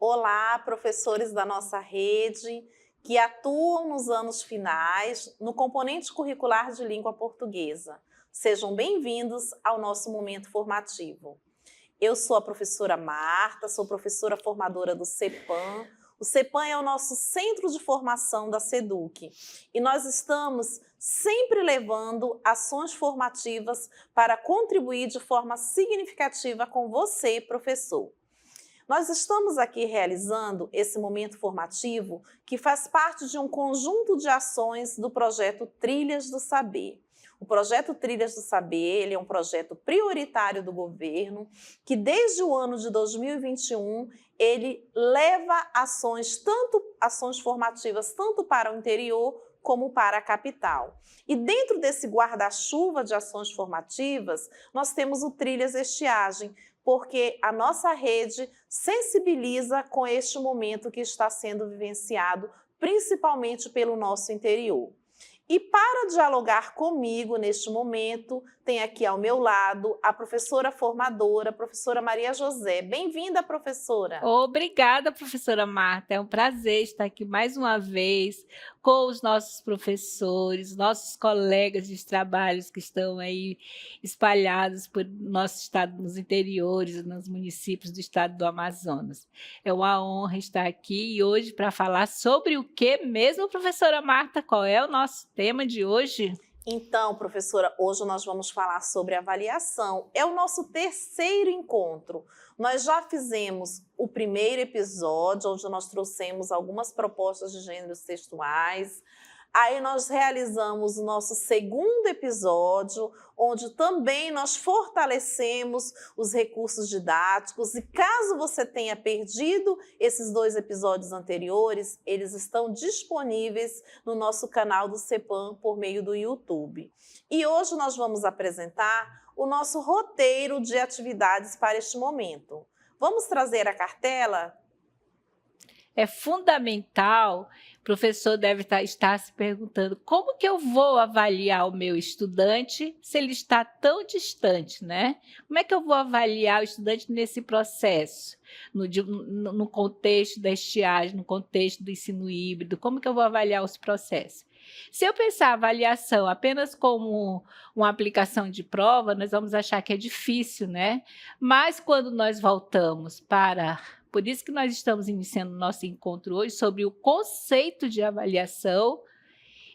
Olá, professores da nossa rede que atuam nos anos finais no componente curricular de língua portuguesa. Sejam bem-vindos ao nosso momento formativo. Eu sou a professora Marta, sou professora formadora do CEPAM. O CEPAM é o nosso centro de formação da SEDUC e nós estamos sempre levando ações formativas para contribuir de forma significativa com você, professor. Nós estamos aqui realizando esse momento formativo que faz parte de um conjunto de ações do projeto Trilhas do Saber. O projeto Trilhas do Saber ele é um projeto prioritário do governo que desde o ano de 2021 ele leva ações formativas tanto para o interior como para a capital. E dentro desse guarda-chuva de ações formativas, nós temos o Trilhas Estiagem, porque a nossa rede sensibiliza com este momento que está sendo vivenciado, principalmente pelo nosso interior. E para dialogar comigo neste momento, tem aqui ao meu lado a professora formadora, professora Maria José. Bem-vinda, professora! Obrigada, professora Marta. É um prazer estar aqui mais uma vez com os nossos professores, nossos colegas de trabalhos que estão aí espalhados por nosso estado, nos interiores, nos municípios do estado do Amazonas. É uma honra estar aqui e hoje para falar sobre o que mesmo, professora Marta? Qual é o nosso tema de hoje? Então, professora, hoje nós vamos falar sobre avaliação. É o nosso terceiro encontro. Nós já fizemos o primeiro episódio, onde nós trouxemos algumas propostas de gêneros textuais. Aí nós realizamos o nosso segundo episódio, onde também nós fortalecemos os recursos didáticos. E caso você tenha perdido esses dois episódios anteriores, eles estão disponíveis no nosso canal do CEPAM por meio do YouTube. E hoje nós vamos apresentar o nosso roteiro de atividades para este momento. Vamos trazer a cartela? É fundamental, o professor deve estar se perguntando como que eu vou avaliar o meu estudante se ele está tão distante, né? Como é que eu vou avaliar o estudante nesse processo? No contexto da estiagem, no contexto do ensino híbrido, como que eu vou avaliar esse processo? Se eu pensar a avaliação apenas como uma aplicação de prova, nós vamos achar que é difícil, né? Mas quando nós voltamos para... Por isso que nós estamos iniciando o nosso encontro hoje sobre o conceito de avaliação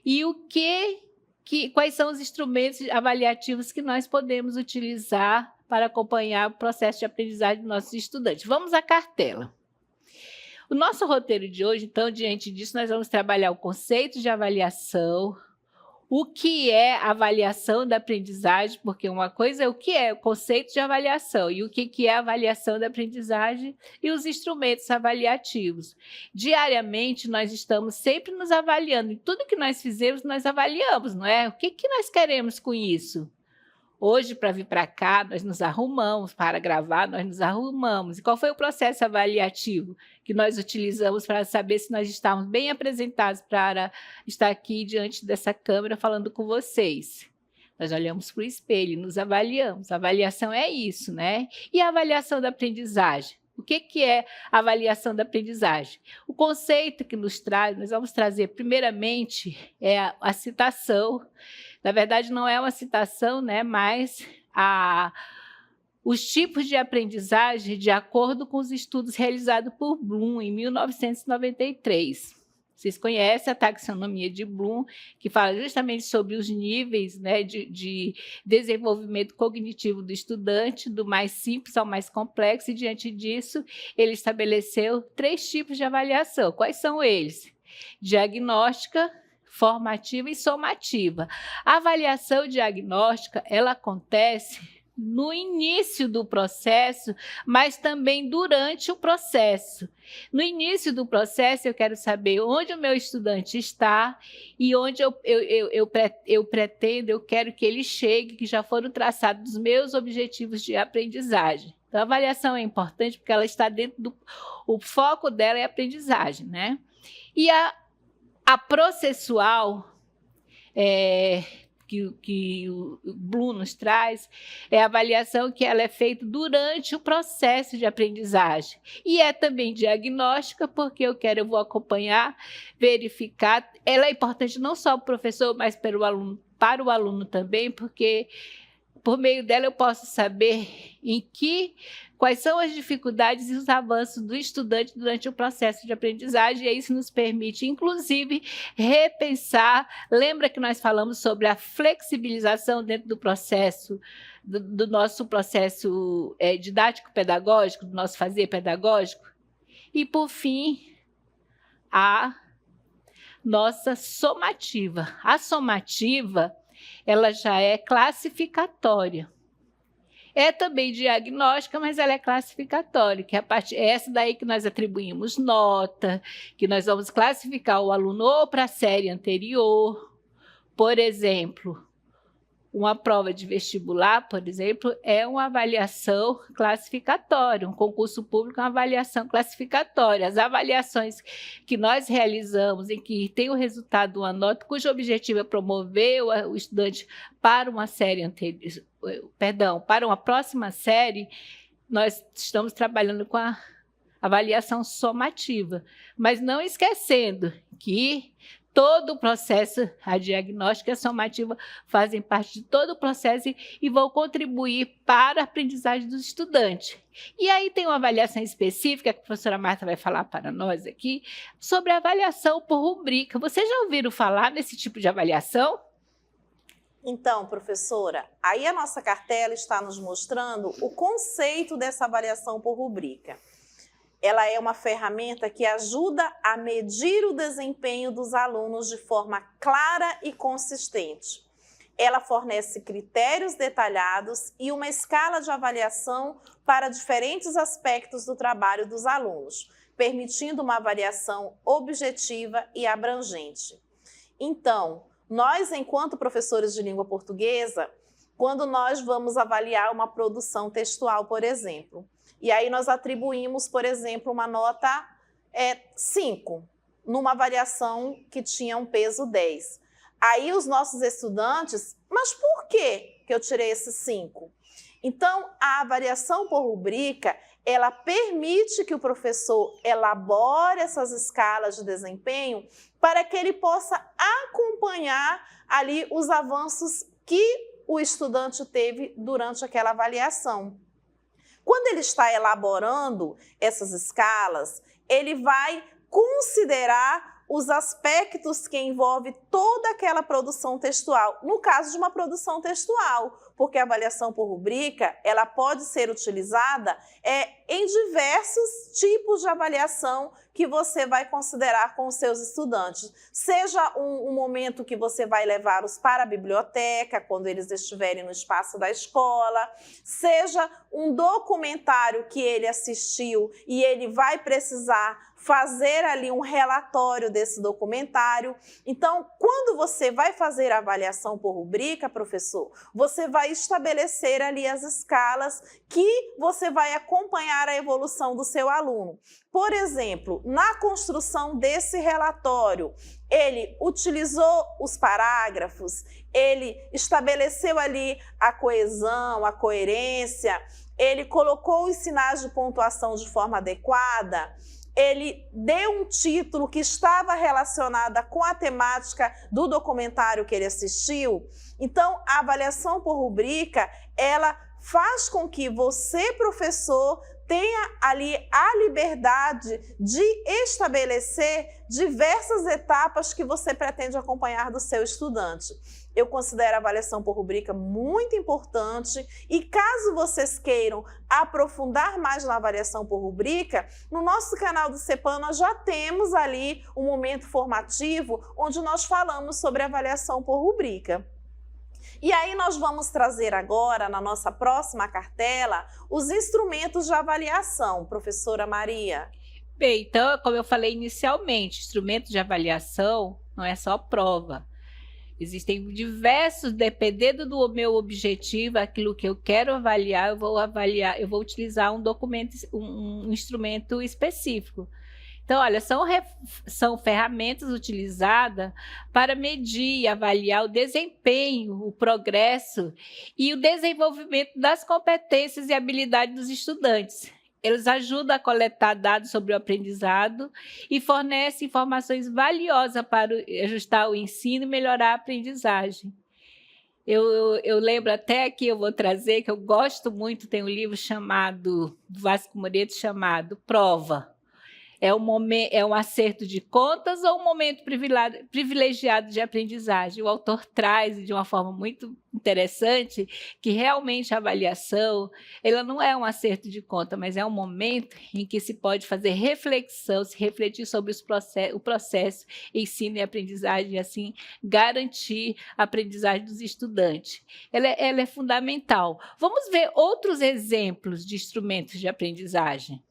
e quais são os instrumentos avaliativos que nós podemos utilizar para acompanhar o processo de aprendizagem dos nossos estudantes. Vamos à cartela. O nosso roteiro de hoje, então, diante disso, nós vamos trabalhar o conceito de avaliação, o que é avaliação da aprendizagem, porque uma coisa é o que é o conceito de avaliação e o que é avaliação da aprendizagem e os instrumentos avaliativos. Diariamente, nós estamos sempre nos avaliando. Em tudo que nós fizemos, nós avaliamos, não é? O que nós queremos com isso? Hoje, para vir para cá, nós nos arrumamos, para gravar, nós nos arrumamos. E qual foi o processo avaliativo que nós utilizamos para saber se nós estávamos bem apresentados para estar aqui diante dessa câmera falando com vocês? Nós olhamos para o espelho e nos avaliamos. A avaliação é isso, né? E a avaliação da aprendizagem? O que é a avaliação da aprendizagem? O conceito que nos traz, nós vamos trazer primeiramente é a citação. Na verdade, não é uma citação, né, mas os tipos de aprendizagem de acordo com os estudos realizados por Bloom em 1993. Vocês conhecem a taxonomia de Bloom, que fala justamente sobre os níveis, né, de desenvolvimento cognitivo do estudante, do mais simples ao mais complexo, e diante disso, ele estabeleceu 3 tipos de avaliação. Quais são eles? Diagnóstica, formativa e somativa. A avaliação diagnóstica, ela acontece no início do processo, mas também durante o processo. No início do processo, eu quero saber onde o meu estudante está e onde eu pretendo, eu quero que ele chegue, que já foram traçados os meus objetivos de aprendizagem. Então, a avaliação é importante porque ela está dentro do... O foco dela é a aprendizagem, né? E a processual, que o Bloom nos traz é a avaliação que ela é feita durante o processo de aprendizagem. E é também diagnóstica, porque eu vou acompanhar, verificar. Ela é importante não só para o professor, mas para o aluno também, porque por meio dela eu posso saber quais são as dificuldades e os avanços do estudante durante o processo de aprendizagem, e isso nos permite, inclusive, repensar. Lembra que nós falamos sobre a flexibilização dentro do processo, do nosso processo didático-pedagógico, do nosso fazer pedagógico? E, por fim, a nossa somativa. A somativa, ela já é classificatória. É também diagnóstica, mas ela é classificatória, que é essa daí que nós atribuímos nota, que nós vamos classificar o aluno ou para a série anterior. Por exemplo, uma prova de vestibular, por exemplo, é uma avaliação classificatória. Um concurso público é uma avaliação classificatória. As avaliações que nós realizamos, em que tem o resultado de uma nota, cujo objetivo é promover o estudante para uma série anterior, para uma próxima série, nós estamos trabalhando com a avaliação somativa, mas não esquecendo que todo o processo, a diagnóstica e a somativa fazem parte de todo o processo e vão contribuir para a aprendizagem dos estudantes. E aí tem uma avaliação específica que a professora Marta vai falar para nós aqui, sobre a avaliação por rubrica. Vocês já ouviram falar nesse tipo de avaliação? Então, professora, aí a nossa cartela está nos mostrando o conceito dessa avaliação por rubrica. Ela é uma ferramenta que ajuda a medir o desempenho dos alunos de forma clara e consistente. Ela fornece critérios detalhados e uma escala de avaliação para diferentes aspectos do trabalho dos alunos, permitindo uma avaliação objetiva e abrangente. Então, nós, enquanto professores de língua portuguesa, quando nós vamos avaliar uma produção textual, por exemplo, e aí nós atribuímos, por exemplo, uma nota 5, numa avaliação que tinha um peso 10. Aí os nossos estudantes, mas por que eu tirei esse 5? Então, a avaliação por rubrica, ela permite que o professor elabore essas escalas de desempenho para que ele possa acompanhar ali os avanços que o estudante teve durante aquela avaliação. Quando ele está elaborando essas escalas, ele vai considerar os aspectos que envolvem toda aquela produção textual, no caso de uma produção textual, porque a avaliação por rubrica, ela pode ser utilizada em diversos tipos de avaliação que você vai considerar com os seus estudantes. Seja um momento que você vai levá-los para a biblioteca, quando eles estiverem no espaço da escola, seja um documentário que ele assistiu e ele vai precisar fazer ali um relatório desse documentário. Então, quando você vai fazer a avaliação por rubrica, professor, você vai estabelecer ali as escalas que você vai acompanhar a evolução do seu aluno. Por exemplo, na construção desse relatório, ele utilizou os parágrafos, ele estabeleceu ali a coesão, a coerência, ele colocou os sinais de pontuação de forma adequada, ele deu um título que estava relacionado com a temática do documentário que ele assistiu. Então, a avaliação por rubrica, ela faz com que você, professor, tenha ali a liberdade de estabelecer diversas etapas que você pretende acompanhar do seu estudante. Eu considero a avaliação por rubrica muito importante e caso vocês queiram aprofundar mais na avaliação por rubrica, no nosso canal do CEPAN nós já temos ali um momento formativo onde nós falamos sobre avaliação por rubrica. E aí nós vamos trazer agora, na nossa próxima cartela, os instrumentos de avaliação, professora Maria. Bem, então, como eu falei inicialmente, instrumento de avaliação não é só prova. Existem diversos, dependendo do meu objetivo, aquilo que eu quero avaliar, eu vou utilizar um documento, um instrumento específico. Então, olha, são ferramentas utilizadas para medir e avaliar o desempenho, o progresso e o desenvolvimento das competências e habilidades dos estudantes. Eles ajudam a coletar dados sobre o aprendizado e fornecem informações valiosas para ajustar o ensino e melhorar a aprendizagem. Eu lembro até que eu vou trazer, que eu gosto muito, tem um livro chamado, do Vasco Moreto, chamado Prova. É um acerto de contas ou um momento privilegiado de aprendizagem? O autor traz de uma forma muito interessante que realmente a avaliação ela não é um acerto de conta, mas é um momento em que se pode fazer reflexão, se refletir sobre o processo, ensino e aprendizagem, e assim garantir a aprendizagem dos estudantes. Ela é fundamental. Vamos ver outros exemplos de instrumentos de aprendizagem.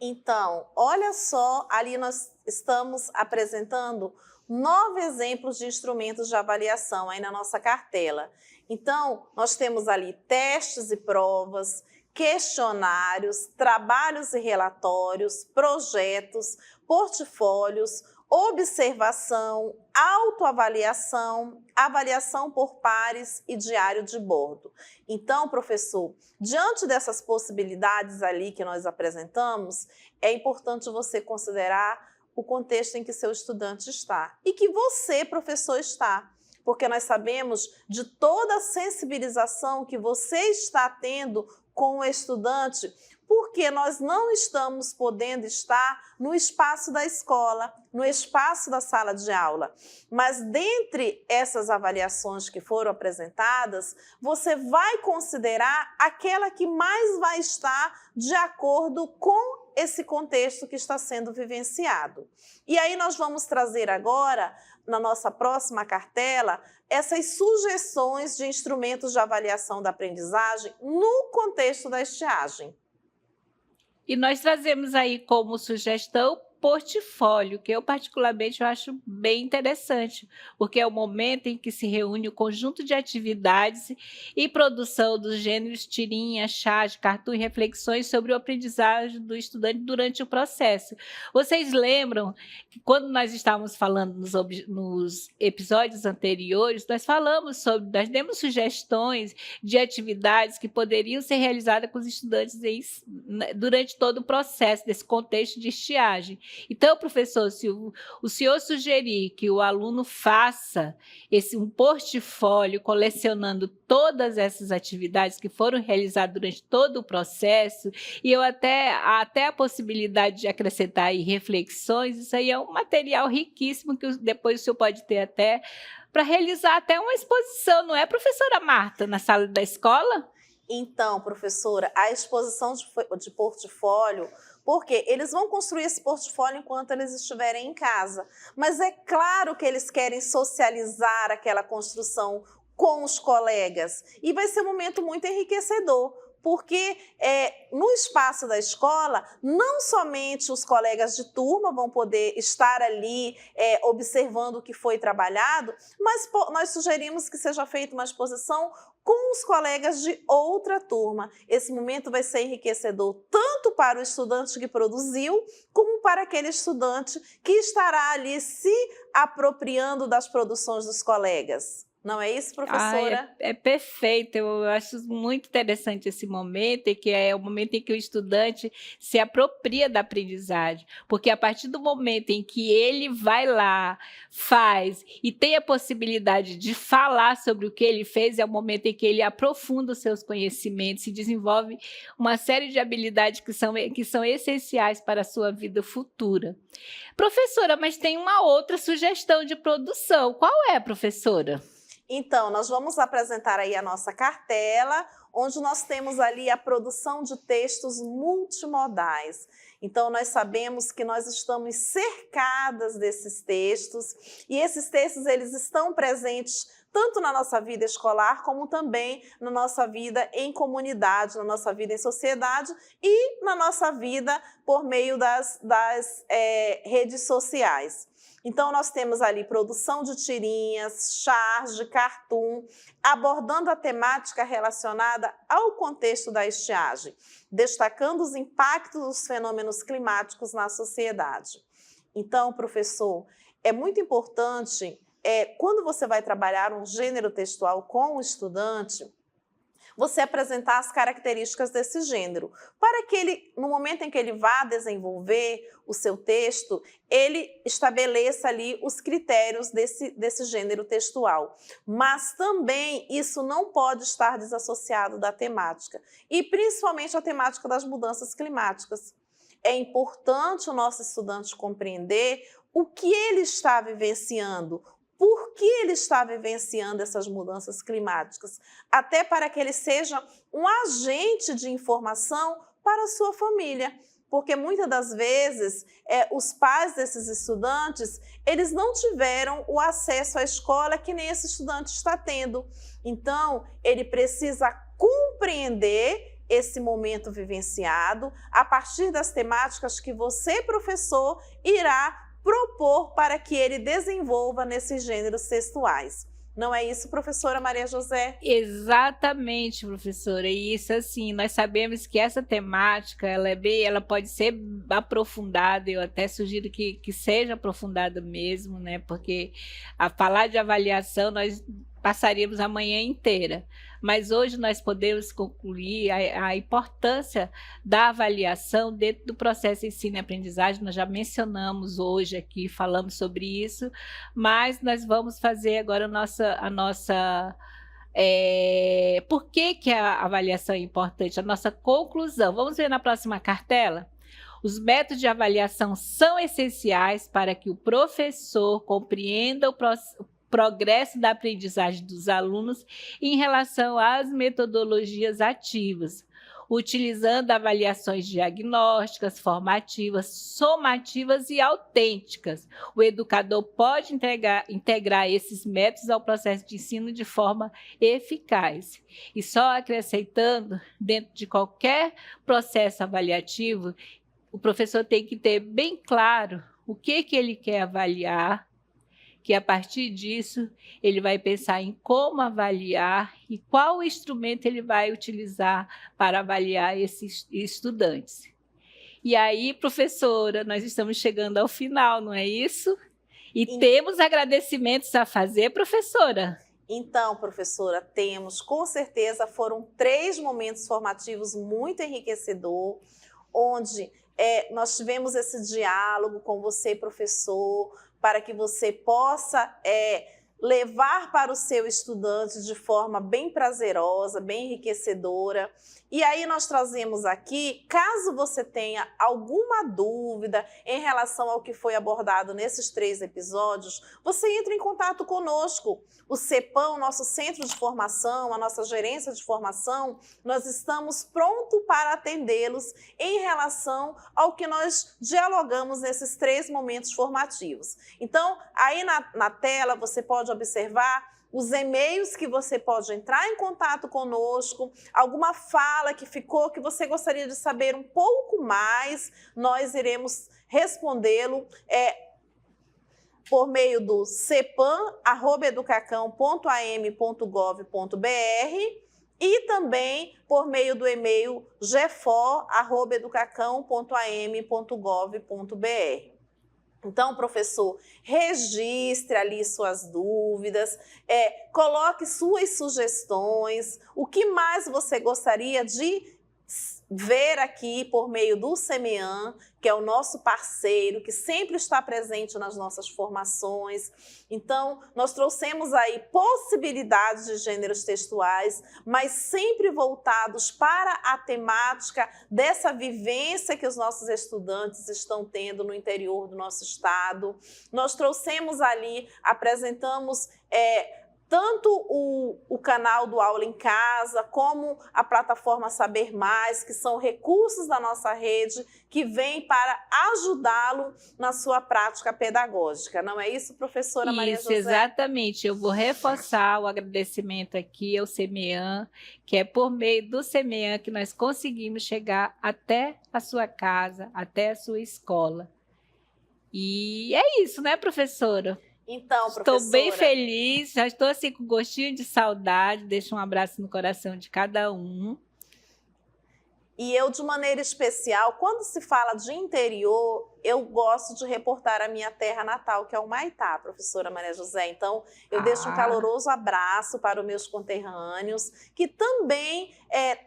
Então, olha só, ali nós estamos apresentando 9 exemplos de instrumentos de avaliação aí na nossa cartela. Então, nós temos ali testes e provas, questionários, trabalhos e relatórios, projetos, portfólios, observação, autoavaliação, avaliação por pares e diário de bordo. Então, professor, diante dessas possibilidades ali que nós apresentamos, é importante você considerar o contexto em que seu estudante está e que você, professor, está. Porque nós sabemos de toda a sensibilização que você está tendo com o estudante, porque nós não estamos podendo estar no espaço da escola, no espaço da sala de aula. Mas dentre essas avaliações que foram apresentadas, você vai considerar aquela que mais vai estar de acordo com esse contexto que está sendo vivenciado. E aí nós vamos trazer agora, na nossa próxima cartela, essas sugestões de instrumentos de avaliação da aprendizagem no contexto da estiagem. E nós trazemos aí como sugestão portfólio, que eu particularmente eu acho bem interessante, porque é o momento em que se reúne o conjunto de atividades e produção dos gêneros tirinha, charge, cartoon e reflexões sobre o aprendizagem do estudante durante o processo. Vocês lembram que quando nós estávamos falando nos episódios anteriores, nós demos sugestões de atividades que poderiam ser realizadas com os estudantes durante todo o processo desse contexto de estiagem. Então, professor, se o senhor sugerir que o aluno faça um portfólio colecionando todas essas atividades que foram realizadas durante todo o processo, e até a possibilidade de acrescentar aí reflexões, isso aí é um material riquíssimo que depois o senhor pode ter até para realizar até uma exposição, não é, professora Marta, na sala da escola? Então, professora, a exposição de portfólio, porque eles vão construir esse portfólio enquanto eles estiverem em casa. Mas é claro que eles querem socializar aquela construção com os colegas. E vai ser um momento muito enriquecedor, porque no espaço da escola, não somente os colegas de turma vão poder estar ali observando o que foi trabalhado, mas nós sugerimos que seja feita uma exposição com os colegas de outra turma. Esse momento vai ser enriquecedor tanto para o estudante que produziu, como para aquele estudante que estará ali se apropriando das produções dos colegas. Não é isso, professora? É perfeito, eu acho muito interessante esse momento, e que é o momento em que o estudante se apropria da aprendizagem, porque a partir do momento em que ele vai lá, faz e tem a possibilidade de falar sobre o que ele fez, é o momento em que ele aprofunda os seus conhecimentos e desenvolve uma série de habilidades que são essenciais para a sua vida futura. Professora, mas tem uma outra sugestão de produção. Qual é, professora? Então, nós vamos apresentar aí a nossa cartela, onde nós temos ali a produção de textos multimodais. Então, nós sabemos que nós estamos cercadas desses textos, e esses textos eles estão presentes tanto na nossa vida escolar, como também na nossa vida em comunidade, na nossa vida em sociedade e na nossa vida por meio das redes sociais. Então, nós temos ali produção de tirinhas, charge, de cartoon, abordando a temática relacionada ao contexto da estiagem, destacando os impactos dos fenômenos climáticos na sociedade. Então, professor, é muito importante, quando você vai trabalhar um gênero textual com o estudante, você apresentar as características desse gênero, para que ele, no momento em que ele vá desenvolver o seu texto, ele estabeleça ali os critérios desse gênero textual. Mas também isso não pode estar desassociado da temática, e principalmente a temática das mudanças climáticas. É importante o nosso estudante compreender o que ele está vivenciando, por que ele está vivenciando essas mudanças climáticas, até para que ele seja um agente de informação para a sua família. Porque muitas das vezes os pais desses estudantes, eles não tiveram o acesso à escola que nem esse estudante está tendo. Então, ele precisa compreender esse momento vivenciado a partir das temáticas que você, professor, irá propor para que ele desenvolva nesses gêneros textuais. Não é isso, professora Maria José? Exatamente, professora. E isso, assim, nós sabemos que essa temática, ela pode ser aprofundada, eu até sugiro que seja aprofundada mesmo, né? Porque a falar de avaliação, nós passaríamos a manhã inteira. Mas hoje nós podemos concluir a importância da avaliação dentro do processo de ensino e aprendizagem. Nós já mencionamos hoje aqui, falamos sobre isso, mas nós vamos fazer agora a nossa por que a avaliação é importante? A nossa conclusão. Vamos ver na próxima cartela? Os métodos de avaliação são essenciais para que o professor compreenda o progresso da aprendizagem dos alunos em relação às metodologias ativas, utilizando avaliações diagnósticas, formativas, somativas e autênticas. O educador pode integrar esses métodos ao processo de ensino de forma eficaz. E só acrescentando, dentro de qualquer processo avaliativo, o professor tem que ter bem claro o que ele quer avaliar, que a partir disso ele vai pensar em como avaliar e qual instrumento ele vai utilizar para avaliar esses estudantes. E aí, professora, nós estamos chegando ao final, não é isso? E temos agradecimentos a fazer, professora? Então, professora, temos, com certeza, foram 3 momentos formativos muito enriquecedores, onde nós tivemos esse diálogo com você, professor, para que você possa levar para o seu estudante de forma bem prazerosa, bem enriquecedora. E aí nós trazemos aqui, caso você tenha alguma dúvida em relação ao que foi abordado nesses 3 episódios, você entra em contato conosco. O CEPAM, nosso centro de formação, a nossa gerência de formação, nós estamos prontos para atendê-los em relação ao que nós dialogamos nesses 3 momentos formativos. Então, aí na tela você pode observar os e-mails que você pode entrar em contato conosco, alguma fala que ficou que você gostaria de saber um pouco mais, nós iremos respondê-lo por meio do cepan@educacão.am.gov.br e também por meio do e-mail gfor@educacão.am.gov.br. Então, professor, registre ali suas dúvidas, coloque suas sugestões, o que mais você gostaria de ver aqui por meio do CEMEAN, que é o nosso parceiro, que sempre está presente nas nossas formações. Então, nós trouxemos aí possibilidades de gêneros textuais, mas sempre voltados para a temática dessa vivência que os nossos estudantes estão tendo no interior do nosso estado. Nós trouxemos ali, apresentamos tanto o canal do Aula em Casa, como a plataforma Saber Mais, que são recursos da nossa rede que vêm para ajudá-lo na sua prática pedagógica. Não é isso, professora Maria José? Isso, exatamente. Eu vou reforçar o agradecimento aqui ao CEMEAN, que é por meio do CEMEAN que nós conseguimos chegar até a sua casa, até a sua escola. E é isso, né, professora? Então, professora... Estou bem feliz, já estou assim com gostinho de saudade, deixo um abraço no coração de cada um. E eu, de maneira especial, quando se fala de interior, eu gosto de reportar a minha terra natal, que é o Humaitá, professora Maria José. Então, eu deixo um caloroso abraço para os meus conterrâneos, que também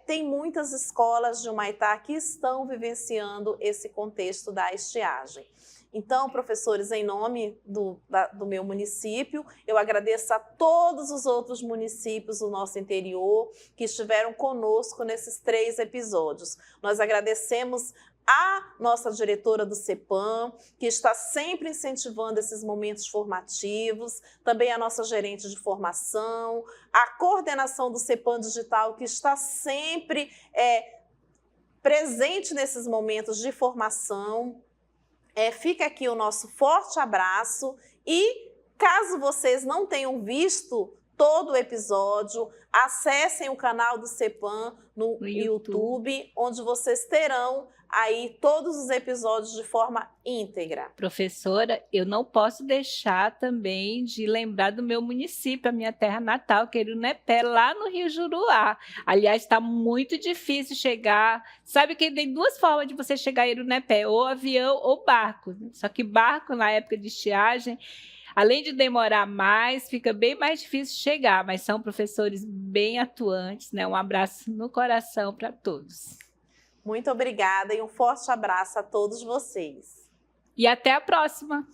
tem muitas escolas de Humaitá que estão vivenciando esse contexto da estiagem. Então, professores, em nome do meu município, eu agradeço a todos os outros municípios do nosso interior que estiveram conosco nesses 3 episódios. Nós agradecemos a nossa diretora do CEPAM, que está sempre incentivando esses momentos formativos, também a nossa gerente de formação, a coordenação do CEPAM Digital, que está sempre presente nesses momentos de formação. Fica aqui o nosso forte abraço e, caso vocês não tenham visto todo o episódio, acessem o canal do CEPAM no YouTube, onde vocês terão aí todos os episódios de forma íntegra. Professora, eu não posso deixar também de lembrar do meu município, a minha terra natal, que é Irunepé, lá no Rio Juruá. Aliás, está muito difícil chegar. Sabe que tem 2 formas de você chegar a Irunepé, ou avião ou barco. Só que barco, na época de estiagem, além de demorar mais, fica bem mais difícil chegar, mas são professores bem atuantes, né? Um abraço no coração para todos. Muito obrigada e um forte abraço a todos vocês. E até a próxima!